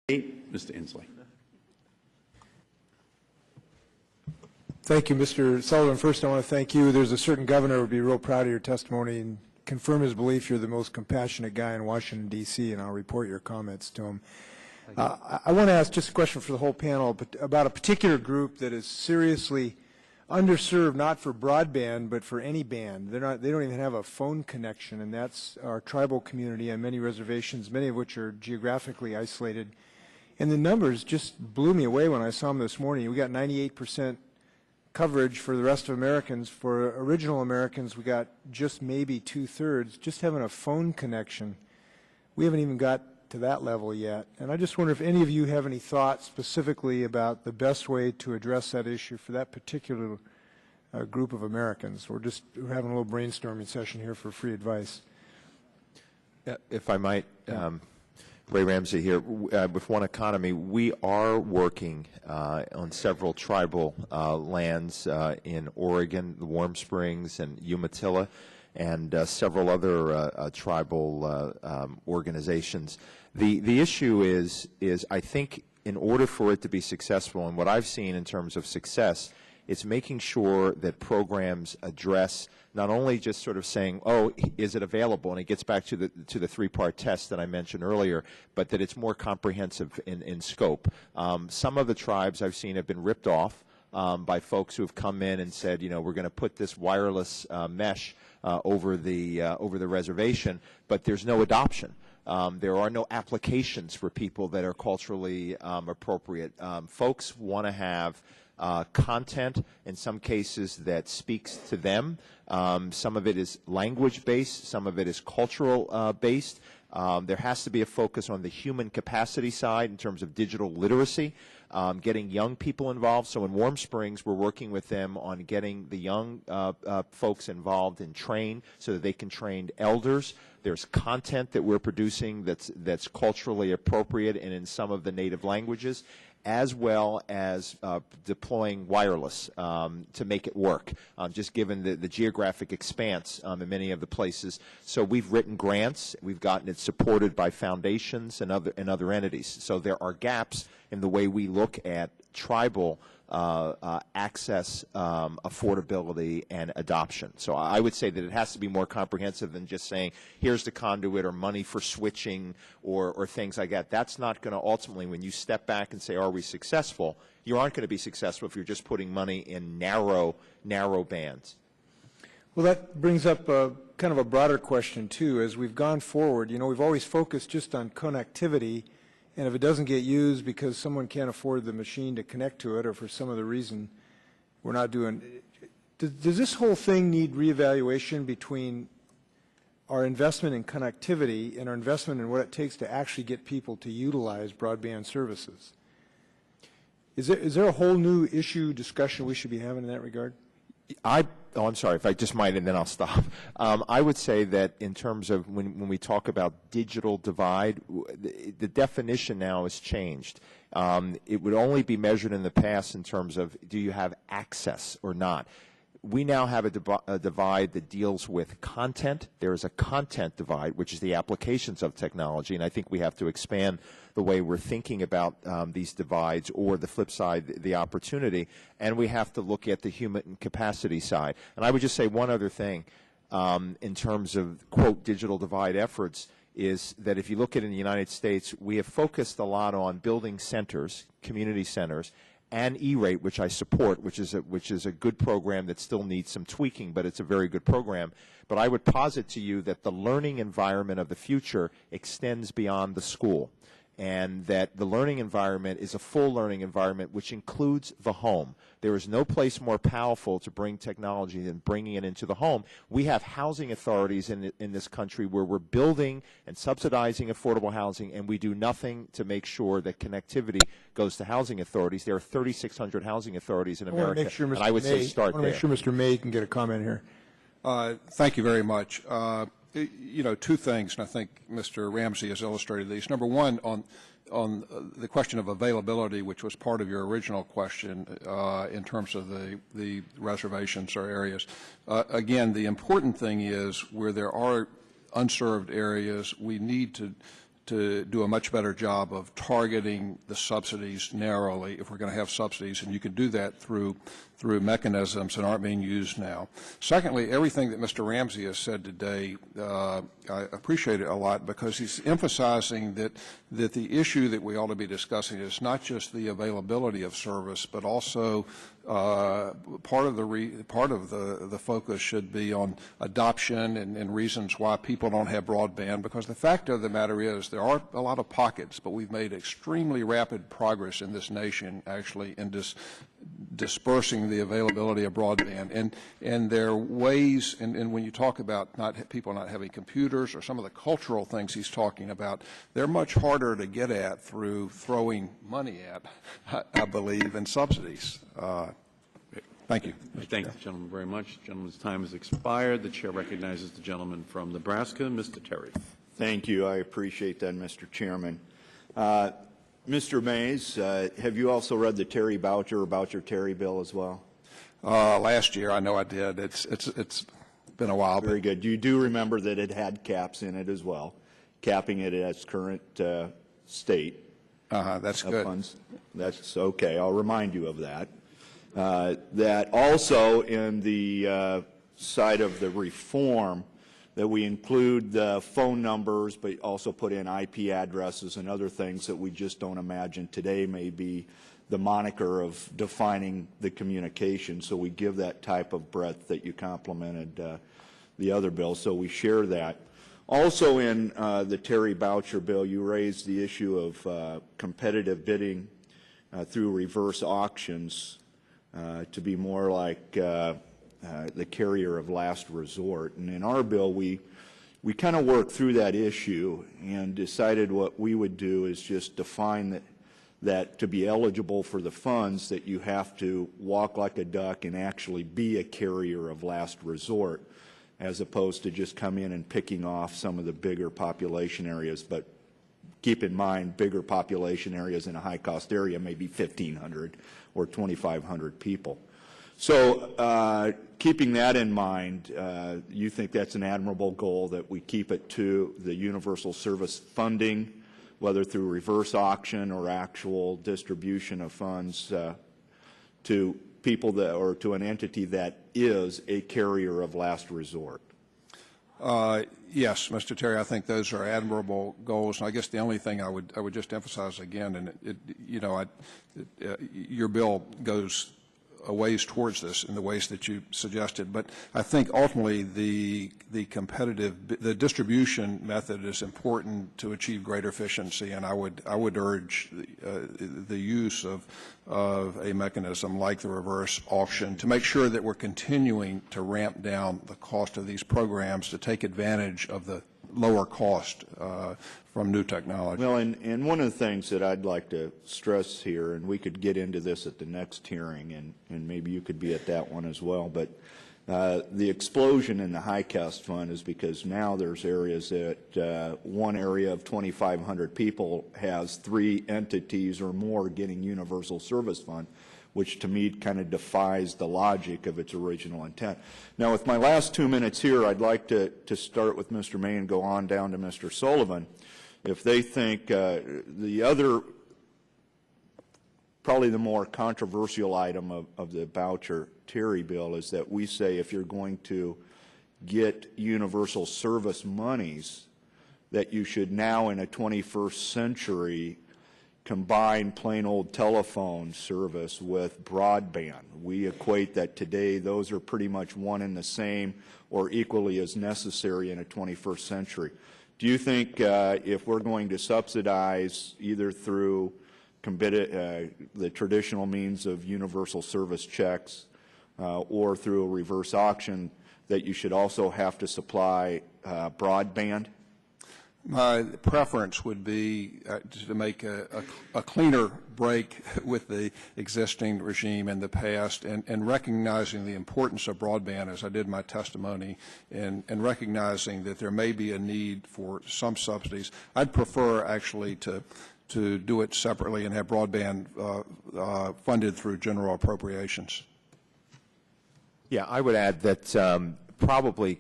Mr. Inslee. Thank you, Mr. Sullivan. First, I want to thank you. There's a certain governor who would be real proud of your testimony and confirm his belief you're the most compassionate guy in Washington, D.C., and I'll report your comments to him. I want to ask just a question for the whole panel but about a particular group that is seriously underserved, not for broadband, but for any band. They don't even have a phone connection, and that's our tribal community on many reservations, many of which are geographically isolated. And the numbers just blew me away when I saw them this morning. We got 98% coverage for the rest of Americans. For original Americans, we got just maybe 2/3. Just having a phone connection, we haven't even got to that level yet. And I just wonder if any of you have any thoughts specifically about the best way to address that issue for that particular group of Americans. We're having a little brainstorming session here for free advice. If I might, Ray Ramsey here. With One Economy, we are working on several tribal lands in Oregon, the Warm Springs and Umatilla, and several other tribal organizations. The issue is I think in order for it to be successful, and what I've seen in terms of success, it's making sure that programs address not only just sort of saying, oh, is it available, and it gets back to the three-part test that I mentioned earlier, but that it's more comprehensive in scope. Some of the tribes I've seen have been ripped off by folks who have come in and said, you know, we're going to put this wireless mesh over the reservation, but there's no adoption. There are no applications for people that are culturally appropriate. Folks want to have content, in some cases, that speaks to them. Some of it is language-based, some of it is cultural-based. There has to be a focus on the human capacity side in terms of digital literacy, getting young people involved. So in Warm Springs, we're working with them on getting the young folks involved in train so that they can train elders. There's content that we're producing that's culturally appropriate and in some of the native languages, as well as deploying wireless to make it work, just given the geographic expanse in many of the places. So we've written grants. We've gotten it supported by foundations and other entities. So there are gaps in the way we look at tribal access, affordability, and adoption. So I would say that it has to be more comprehensive than just saying, here's the conduit or money for switching or things like that. That's not going to ultimately, when you step back and say, are we successful, you aren't going to be successful if you're just putting money in narrow bands. Well, that brings up kind of a broader question, too. As we've gone forward, you know, we've always focused just on connectivity. And if it doesn't get used because someone can't afford the machine to connect to it or for some other reason, we're not doing it. Does this whole thing need reevaluation between our investment in connectivity and our investment in what it takes to actually get people to utilize broadband services? Is there a whole new issue discussion we should be having in that regard? I'm sorry, if I just might, and then I'll stop. I would say that in terms of when we talk about digital divide, the definition now has changed. It would only be measured in the past in terms of do you have access or not. We now have a divide that deals with content. There is a content divide, which is the applications of technology, and I think we have to expand the way we're thinking about these divides, or the flip side, the opportunity, and we have to look at the human capacity side. And I would just say one other thing in terms of, quote, digital divide efforts, is that if you look at in the United States, we have focused a lot on building centers, community centers, and E-rate, which I support, which is a good program that still needs some tweaking, but it's a very good program. But I would posit to you that the learning environment of the future extends beyond the school, and that the learning environment is a full learning environment which includes the home. There is no place more powerful to bring technology than bringing it into the home. We have housing authorities in this country where we're building and subsidizing affordable housing, and we do nothing to make sure that connectivity goes to housing authorities. There are 3,600 housing authorities in America, and I would say start there. I want to make sure Mr. May can get a comment here. Thank you very much. You know, two things, and I think Mr. Ramsey has illustrated these. Number one, on the question of availability, which was part of your original question in terms of the reservations or areas. Again, the important thing is where there are unserved areas, we need to do a much better job of targeting the subsidies narrowly if we're going to have subsidies, and you can do that through mechanisms that aren't being used now. Secondly, everything that Mr. Ramsey has said today, I appreciate it a lot, because he's emphasizing that the issue that we ought to be discussing is not just the availability of service, but also part of the focus should be on adoption and reasons why people don't have broadband, because the fact of the matter is there are a lot of pockets, but we've made extremely rapid progress in this nation actually in dispersing the availability of broadband, and there are ways, and when you talk about people not having computers or some of the cultural things he's talking about, they're much harder to get at through throwing money at, I believe, and subsidies. Thank you. Thank the gentleman very much. The gentleman's time has expired. The chair recognizes the gentleman from Nebraska, Mr. Terry. Thank you. I appreciate that, Mr. Chairman. Mr. Mays, have you also read the Terry Boucher-Terry bill as well? Last year, I know I did. It's been a while. Very good. You do remember that it had caps in it as well, capping it at its current state. That's good. Funds. That's okay. I'll remind you of that. That also in the side of the reform, that we include the phone numbers, but also put in IP addresses and other things that we just don't imagine today may be the moniker of defining the communication. So we give that type of breadth that you complimented the other bill. So we share that. Also in the Terry Boucher bill, you raised the issue of competitive bidding through reverse auctions to be more like the carrier of last resort. And in our bill, we kind of worked through that issue and decided what we would do is just define that to be eligible for the funds, that you have to walk like a duck and actually be a carrier of last resort, as opposed to just come in and picking off some of the bigger population areas. But keep in mind, bigger population areas in a high-cost area may be 1,500 or 2,500 people. So keeping that in mind, you think that's an admirable goal, that we keep it to the universal service funding, whether through reverse auction or actual distribution of funds to people that, or to an entity that is a carrier of last resort? Yes, Mr. Terry, I think those are admirable goals. And I guess the only thing I would just emphasize again, and your bill goes a ways towards this in the ways that you suggested, but I think ultimately the distribution method is important to achieve greater efficiency, and I would urge the use of a mechanism like the reverse auction to make sure that we're continuing to ramp down the cost of these programs to take advantage of the lower cost from new technology. Well, and one of the things that I'd like to stress here, and we could get into this at the next hearing, and maybe you could be at that one as well, but the explosion in the high-cost fund is because now there's areas that one area of 2,500 people has 3 entities or more getting universal service fund, which to me kind of defies the logic of its original intent. Now, with my last 2 minutes here, I'd like to start with Mr. May and go on down to Mr. Sullivan. If they think the other, probably the more controversial item of the Boucher-Terry bill is that we say if you're going to get universal service monies, that you should now in a 21st century combine plain old telephone service with broadband. We equate that today those are pretty much one and the same or equally as necessary in a 21st century. Do you think if we're going to subsidize either through the traditional means of universal service checks or through a reverse auction, that you should also have to supply broadband? My preference would be to make a cleaner break with the existing regime in the past, and recognizing the importance of broadband, as I did in my testimony, and recognizing that there may be a need for some subsidies. I'd prefer actually to do it separately and have broadband funded through general appropriations. Yeah, I would add that probably